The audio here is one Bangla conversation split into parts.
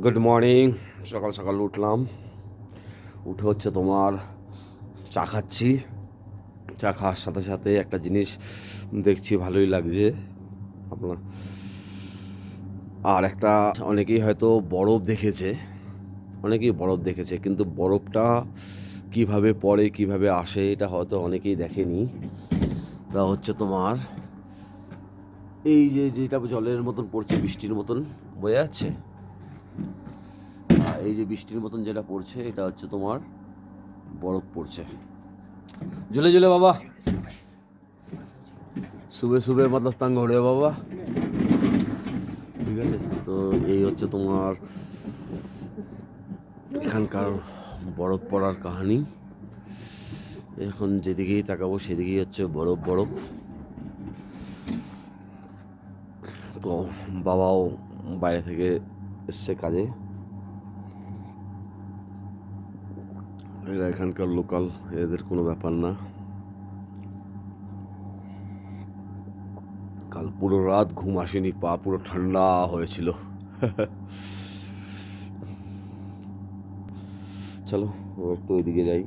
Good morning. সকাল সকাল উঠলাম, উঠে হচ্ছে তোমার চা খাচ্ছি। চা খাওয়ার সাথে সাথে একটা জিনিস দেখছি, ভালোই লাগছে আপনার। আর একটা, অনেকেই হয়তো বরফ দেখেছে, কিন্তু বরফটা কিভাবে পড়ে, কিভাবে আসে, এটা হয়তো অনেকেই দেখেনি। তা হচ্ছে তোমার এই যে যেটা জলের মতন পড়ছে, বৃষ্টির মতন বয়ে যাচ্ছে, এই যে বৃষ্টির মতন যেটা পড়ছে, এটা হচ্ছে তোমার বরফ পড়ছে। জলে জলে বাবা, সুবে সুবে মতলব তঙ্গ হরে বাবা। ঠিক আছে, তো এই হচ্ছে তোমার এখানকার বরফ পড়ার কাহিনী। এখন যেদিকেই তাকাবো সেদিকেই হচ্ছে বরফ বরফ। তো বাবাও বাইরে থেকে এসছে কাজে, এরা এখানকার লোকাল, এদের কোনো ব্যাপার না। কাল পুরো রাত ঘুম আসেনি, পা পুরো ঠান্ডা হয়েছিল। চলো একটু ওইদিকে যাই।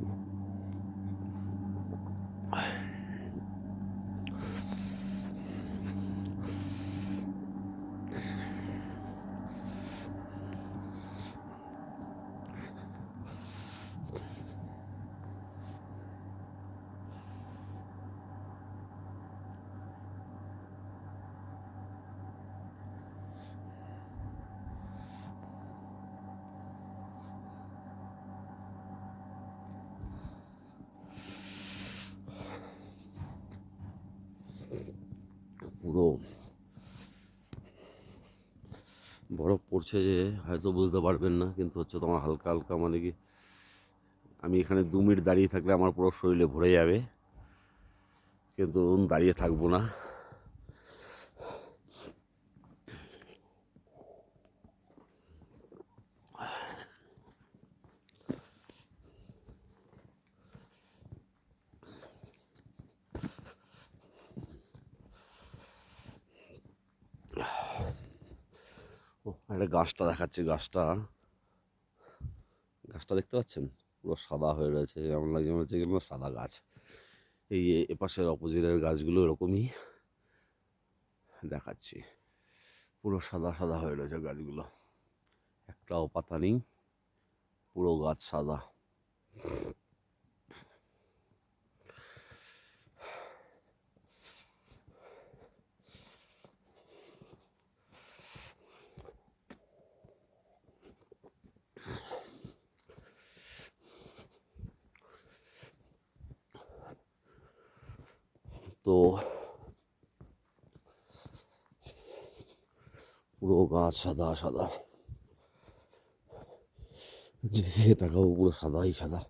পুরো বরফ পড়ছে যে হয়তো বুঝতে পারবেন না, কিন্তু হচ্ছে তোমার হালকা হালকা, মানে কি, আমি এখানে 2 মিনিট দাঁড়িয়ে থাকলে আমার পুরো শরীরে ভরে যাবে, কিন্তু দাঁড়িয়ে থাকবো না। একটা গাছটা দেখাচ্ছি, গাছটা গাছটা দেখতে পাচ্ছেন, পুরো সাদা হয়ে রয়েছে, এমন লাগছে মনে হচ্ছে এগুলো সাদা গাছ। এই এপাশের অপোজিটের গাছগুলো এরকমই দেখাচ্ছি, পুরো সাদা সাদা হয়ে রয়েছে গাছগুলো, একটাও পাতা নেই, পুরো গাছ সাদা। তো পুরো গাছ সাদা সাদা, যেদিকে তাকাবো পুরো সাদাই সাদা।